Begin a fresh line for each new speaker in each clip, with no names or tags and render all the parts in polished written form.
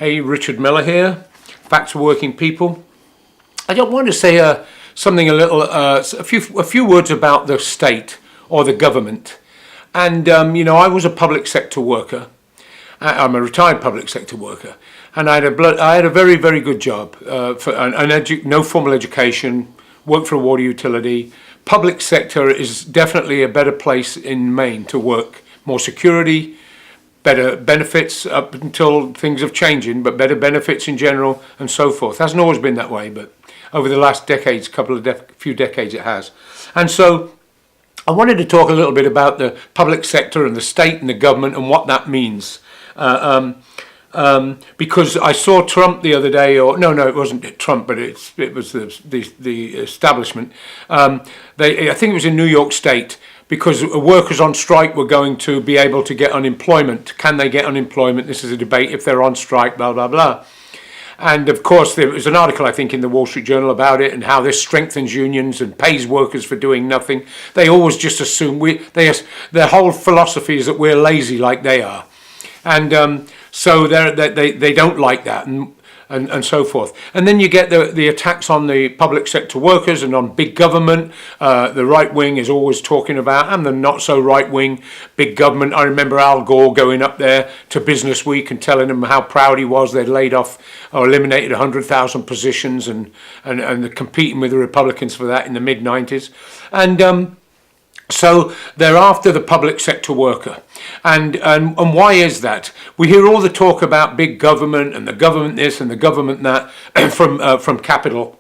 Hey, Richard Miller here, Facts for Working People. I don't want to say something a few words about the state or the government. And I was a public sector worker. I'm a retired public sector worker, and I had a very, very good job no formal education, worked for a water utility. Public sector is definitely a better place in Maine to work. More security, better benefits up until things have changing, but better benefits in general and so forth. It hasn't always been that way, but over the last decades, few decades it has. And so I wanted to talk a little bit about the public sector and the state and the government and what that means. Because I saw Trump the other day, no, it wasn't Trump, but it was the establishment. I think it was in New York State, because workers on strike were going to be able to get unemployment. Can they get unemployment? This is a debate if they're on strike, blah, blah, blah. And of course, there was an article, I think, in the Wall Street Journal about it and how this strengthens unions and pays workers for doing nothing. They always just assume their whole philosophy is that we're lazy like they are. And so they don't like that and so forth. And then you get the attacks on the public sector workers and on big government. The right wing is always talking about, and the not so right wing, big government. I remember Al Gore going up there to Business Week and telling them how proud he was they'd laid off or eliminated 100,000 positions and competing with the Republicans for that in the mid-90s. And so they're after the public sector worker. And why is that? We hear all the talk about big government and the government this and the government that from Capital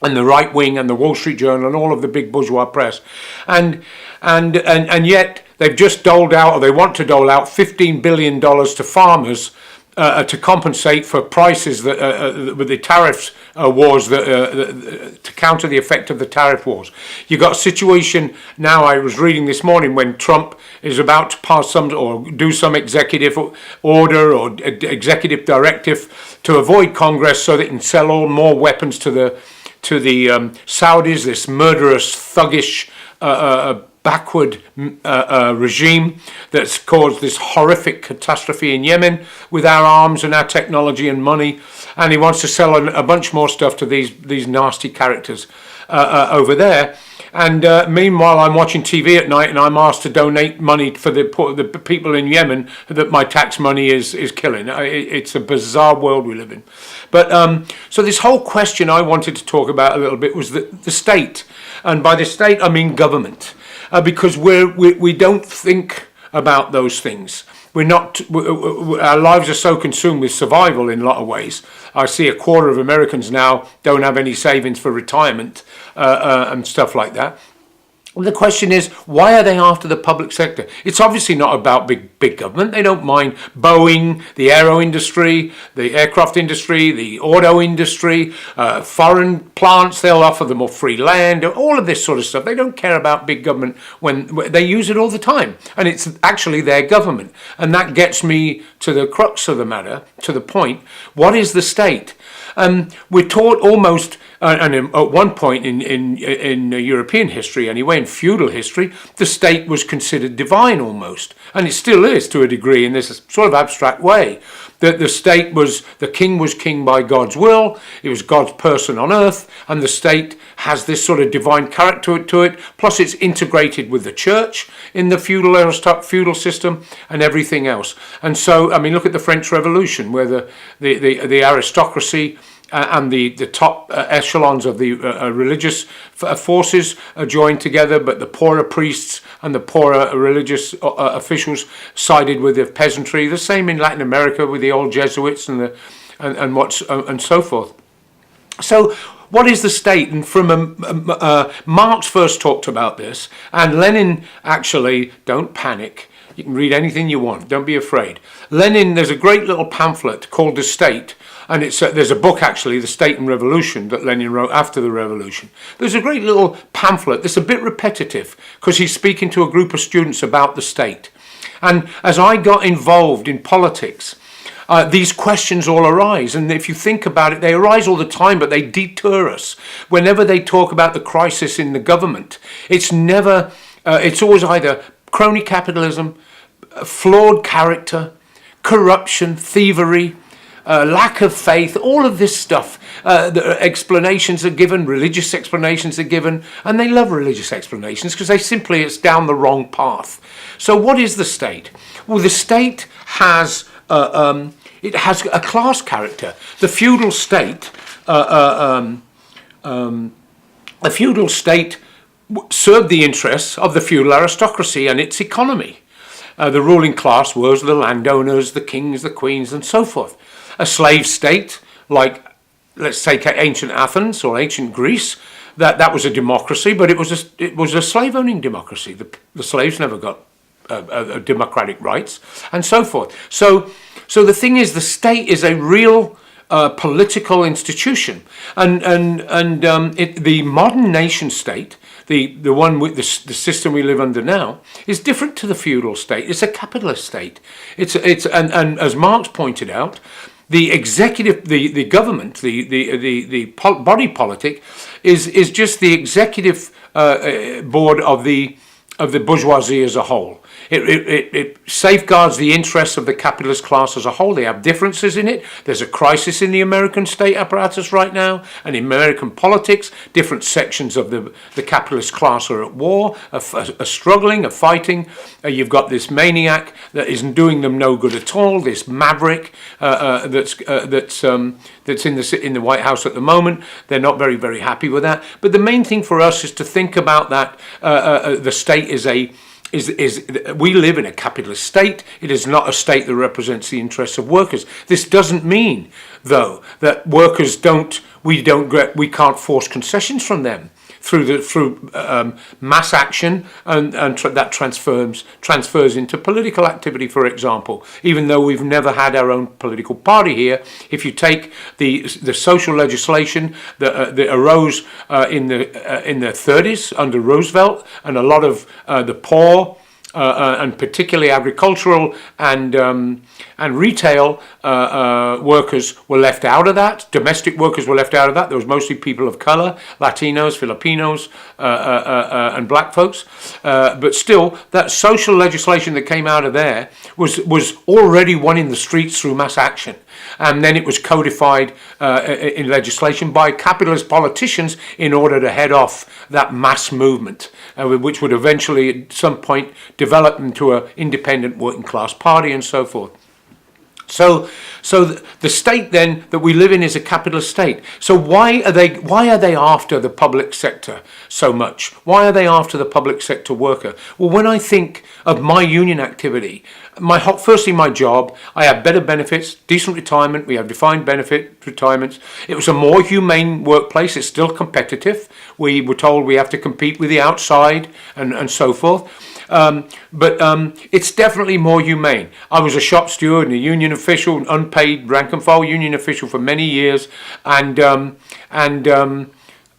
and the right wing and the Wall Street Journal and all of the big bourgeois press. And yet they've just doled out, or they want to dole out, $15 billion to farmers to compensate for prices that with the tariffs wars to counter the effect of the tariff wars. You got a situation now. I was reading this morning when Trump is about to pass some or do some executive order or executive directive to avoid Congress so they can sell all more weapons to the Saudis, this murderous, thuggish, backward regime that's caused this horrific catastrophe in Yemen with our arms and our technology and money, and he wants to sell a bunch more stuff to these nasty characters over there. And meanwhile, I'm watching TV at night and I'm asked to donate money for the people in Yemen that my tax money is killing. It's a bizarre world we live in. But so this whole question I wanted to talk about a little bit was the state. And by the state, I mean government. Because we don't think about those things. Our lives are so consumed with survival in a lot of ways. I see a quarter of Americans now don't have any savings for retirement and stuff like that. The question is, why are they after the public sector? It's obviously not about big government. They don't mind Boeing, the aero industry, the aircraft industry, the auto industry, foreign plants. They'll offer them more free land, all of this sort of stuff. They don't care about big government when they use it all the time. And it's actually their government. And that gets me to the crux of the matter, to the point. What is the state? We're taught almost, and at one point in European history anyway, in feudal history, the state was considered divine almost, and it still is to a degree in this sort of abstract way, that the king was king by God's will, it was God's person on earth, and the state has this sort of divine character to it, plus it's integrated with the church in the feudal system and everything else. And so, I mean, look at the French Revolution, where the aristocracy and the top echelons of the religious forces are joined together, but the poorer priests and the poorer religious officials sided with the peasantry. The same in Latin America with the old Jesuits and so forth. So, what is the state? And from Marx first talked about this, and Lenin actually, don't panic. You can read anything you want. Don't be afraid. Lenin, there's a great little pamphlet called The State. And there's a book, actually, The State and Revolution, that Lenin wrote after the revolution. There's a great little pamphlet that's a bit repetitive because he's speaking to a group of students about the state. And as I got involved in politics, these questions all arise. And if you think about it, they arise all the time, but they deter us. Whenever they talk about the crisis in the government, it's always either crony capitalism, flawed character, corruption, thievery, lack of faith, all of this stuff. The explanations are given, religious explanations are given, and they love religious explanations because it's down the wrong path. So what is the state? Well, the state has it has a class character. The feudal state, served the interests of the feudal aristocracy and its economy. The ruling class was the landowners, the kings, the queens, and so forth. A slave state, like let's take ancient Athens or ancient Greece, that was a democracy, but it was a slave-owning democracy. The slaves never got democratic rights, and so forth. So the thing is, the state is a real political institution, and the modern nation state, the one with the system we live under now, is different to the feudal state. It's a capitalist state. It's and as Marx pointed out, the executive, the government, the body politic, is just the executive board of the bourgeoisie as a whole. It safeguards the interests of the capitalist class as a whole. They have differences in it. There's a crisis in the American state apparatus right now, and in American politics, different sections of the capitalist class are at war, are struggling, are fighting. You've got this maniac that isn't doing them no good at all. This maverick that's in the White House at the moment. They're not very, very happy with that. But the main thing for us is to think about that. The state we live in a capitalist state. It is not a state that represents the interests of workers. This doesn't mean, though, that workers we can't force concessions from them through mass action, and that transfers into political activity, for example. Even though we've never had our own political party here, if you take the social legislation that arose in the 30s under Roosevelt, and a lot of the poor and particularly agricultural and retail workers were left out of that. Domestic workers were left out of that. There was mostly people of color, Latinos, Filipinos, and black folks. But still, that social legislation that came out of there was already won in the streets through mass action. And then it was codified in legislation by capitalist politicians in order to head off that mass movement, which would eventually at some point develop into an independent working class party and so forth. So the state then that we live in is a capitalist state. So why are they after the public sector so much? Why are they after the public sector worker? Well, when I think of my union activity, firstly my job, I have better benefits, decent retirement, we have defined benefit retirements. It was a more humane workplace. It's still competitive. We were told we have to compete with the outside and so forth. But it's definitely more humane. I was a shop steward and a union official, an unpaid rank and file union official for many years, and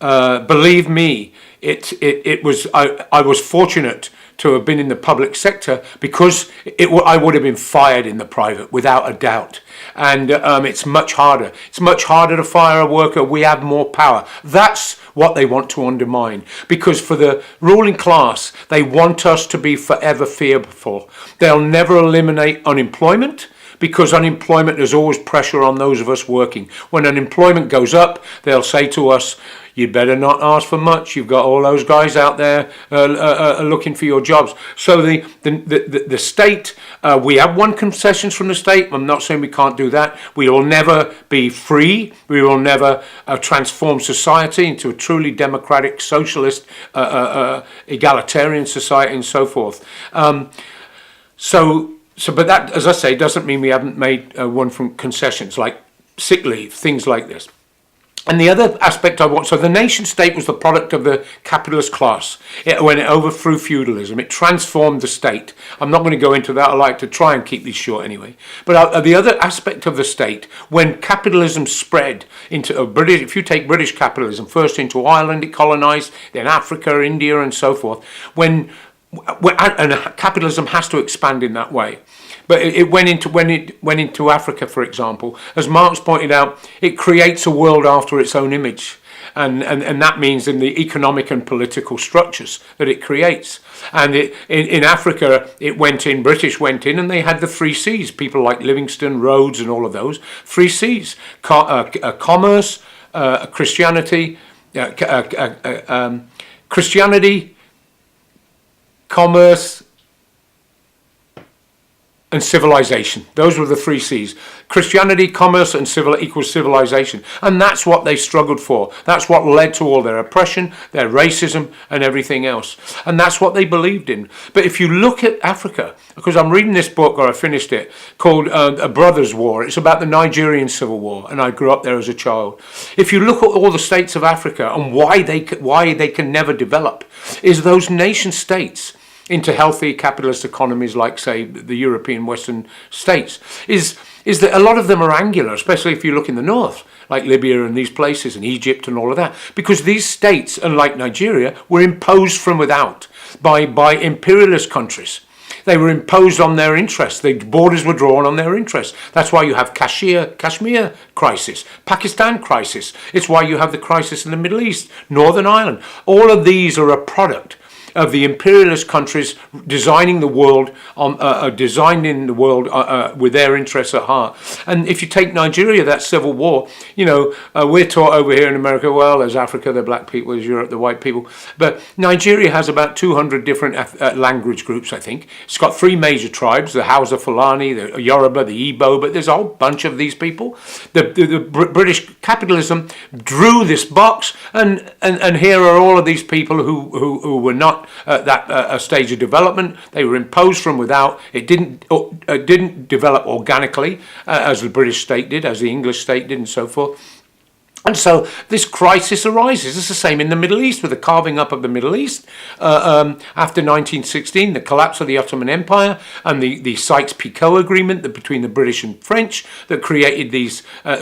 believe me, I was fortunate to have been in the public sector, because I would have been fired in the private without a doubt. And it's much harder. It's much harder to fire a worker. We have more power. That's what they want to undermine, because for the ruling class, they want us to be forever fearful. They'll never eliminate unemployment, because unemployment, there's always pressure on those of us working. When unemployment goes up, they'll say to us, you better not ask for much. You've got all those guys out there looking for your jobs. So the state, we have won concessions from the state. I'm not saying we can't do that. We will never be free. We will never transform society into a truly democratic, socialist, egalitarian society and so forth. But that, as I say, doesn't mean we haven't made one from concessions like sick leave, things like this. And the other aspect so the nation state was the product of the capitalist class. When it overthrew feudalism, it transformed the state. I'm not going to go into that. I like to try and keep these short anyway. But the other aspect of the state, when capitalism spread into if you take British capitalism, first into Ireland, it colonized, then Africa, India, and so forth. And capitalism has to expand in that way. But when it went into Africa, for example, as Marx pointed out, it creates a world after its own image. and that means in the economic and political structures that it creates. And in Africa, British went in, and they had the 3 Cs, people like Livingstone, Rhodes, and all of those. 3 Cs, commerce, Christianity, Christianity, commerce, and civilization. Those were the 3 Cs. Christianity, commerce, and civil equals civilization. And that's what they struggled for. That's what led to all their oppression, their racism, and everything else. And that's what they believed in. But if you look at Africa, because I'm reading this book, or I finished it, called A Brothers' War. It's about the Nigerian Civil War, and I grew up there as a child. If you look at all the states of Africa and why they can never develop, is those nation states into healthy capitalist economies like, say, the European Western states, is that a lot of them are angular, especially if you look in the north, like Libya and these places, and Egypt and all of that, because these states, unlike Nigeria, were imposed from without by imperialist countries. They were imposed on their interests. The borders were drawn on their interests. That's why you have Kashmir crisis, Pakistan crisis. It's why you have the crisis in the Middle East, Northern Ireland. All of these are a product of the imperialist countries designing the world with their interests at heart. And if you take Nigeria, that civil war, we're taught over here in America, well, there's Africa, the black people, there's Europe, the white people. But Nigeria has about 200 different language groups, I think. It's got 3 major tribes, the Hausa, Fulani, the Yoruba, the Igbo, but there's a whole bunch of these people. The British capitalism drew this box, and here are all of these people who were not at that stage of development. They were imposed from without. It didn't develop organically as the British state did, as the English state did, and so forth. And so this crisis arises. It's the same in the Middle East, with the carving up of the Middle East after 1916, the collapse of the Ottoman Empire, and the Sykes-Picot Agreement between the British and French that created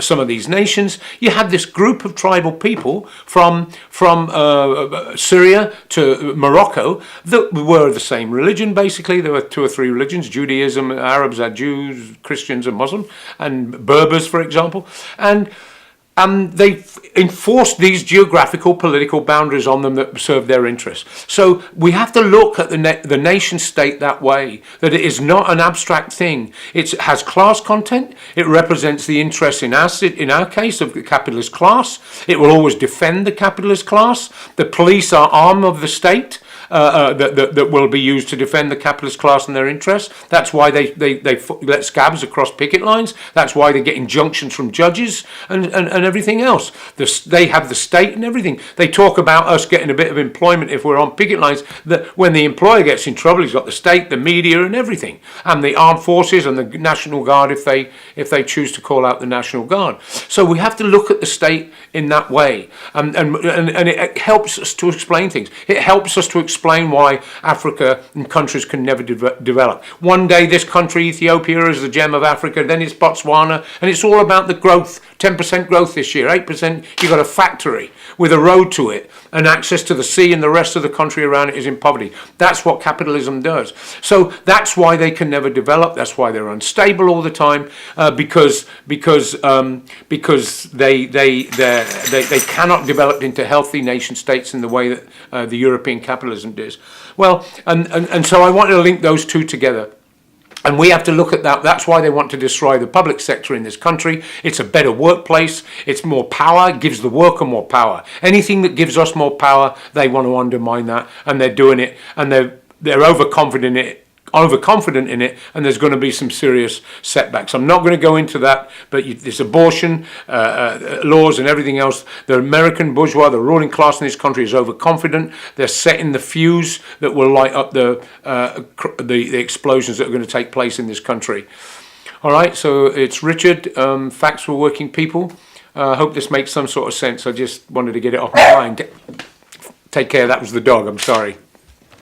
some of these nations. You had this group of tribal people from Syria to Morocco that were the same religion, basically. There were 2 or 3 religions: Judaism, Arabs are Jews, Christians are Muslim, and Berbers, for example. And they enforced these geographical political boundaries on them that served their interests. So we have to look at the nation state that way, that it is not an abstract thing. It has class content. It represents the interests, in our case, of the capitalist class. It will always defend the capitalist class. The police are arm of the state. That will be used to defend the capitalist class and their interests. That's why they let scabs across picket lines. That's why they get injunctions from judges and everything else. They have the state and everything. They talk about us getting a bit of employment if we're on picket lines. That when the employer gets in trouble, he's got the state, the media, and everything, and the armed forces and the National Guard if they choose to call out the National Guard. So we have to look at the state in that way, and it helps us to explain things. It helps us to explain why Africa and countries can never develop. One day this country, Ethiopia, is the gem of Africa, then it's Botswana, and it's all about the growth, 10% growth this year, 8%. You've got a factory with a road to it and access to the sea, and the rest of the country around it is in poverty. That's what capitalism does. So that's why they can never develop. That's why they're unstable all the time, because they cannot develop into healthy nation states in the way that the European capitalism does. Well, and so I want to link those two together. And we have to look at that. That's why they want to destroy the public sector in this country. It's a better workplace. It's more power. It gives the worker more power. Anything that gives us more power, they want to undermine that. And they're doing it. And they're overconfident in it, and there's going to be some serious setbacks. I'm not going to go into that, but there's abortion laws and everything else. The American bourgeois, the ruling class in this country, is overconfident. They're setting the fuse that will light up the explosions that are going to take place in this country. All right, so it's Richard, Facts for Working People. I hope this makes some sort of sense. I just wanted to get it off my mind. Take care. That was the dog. I'm sorry.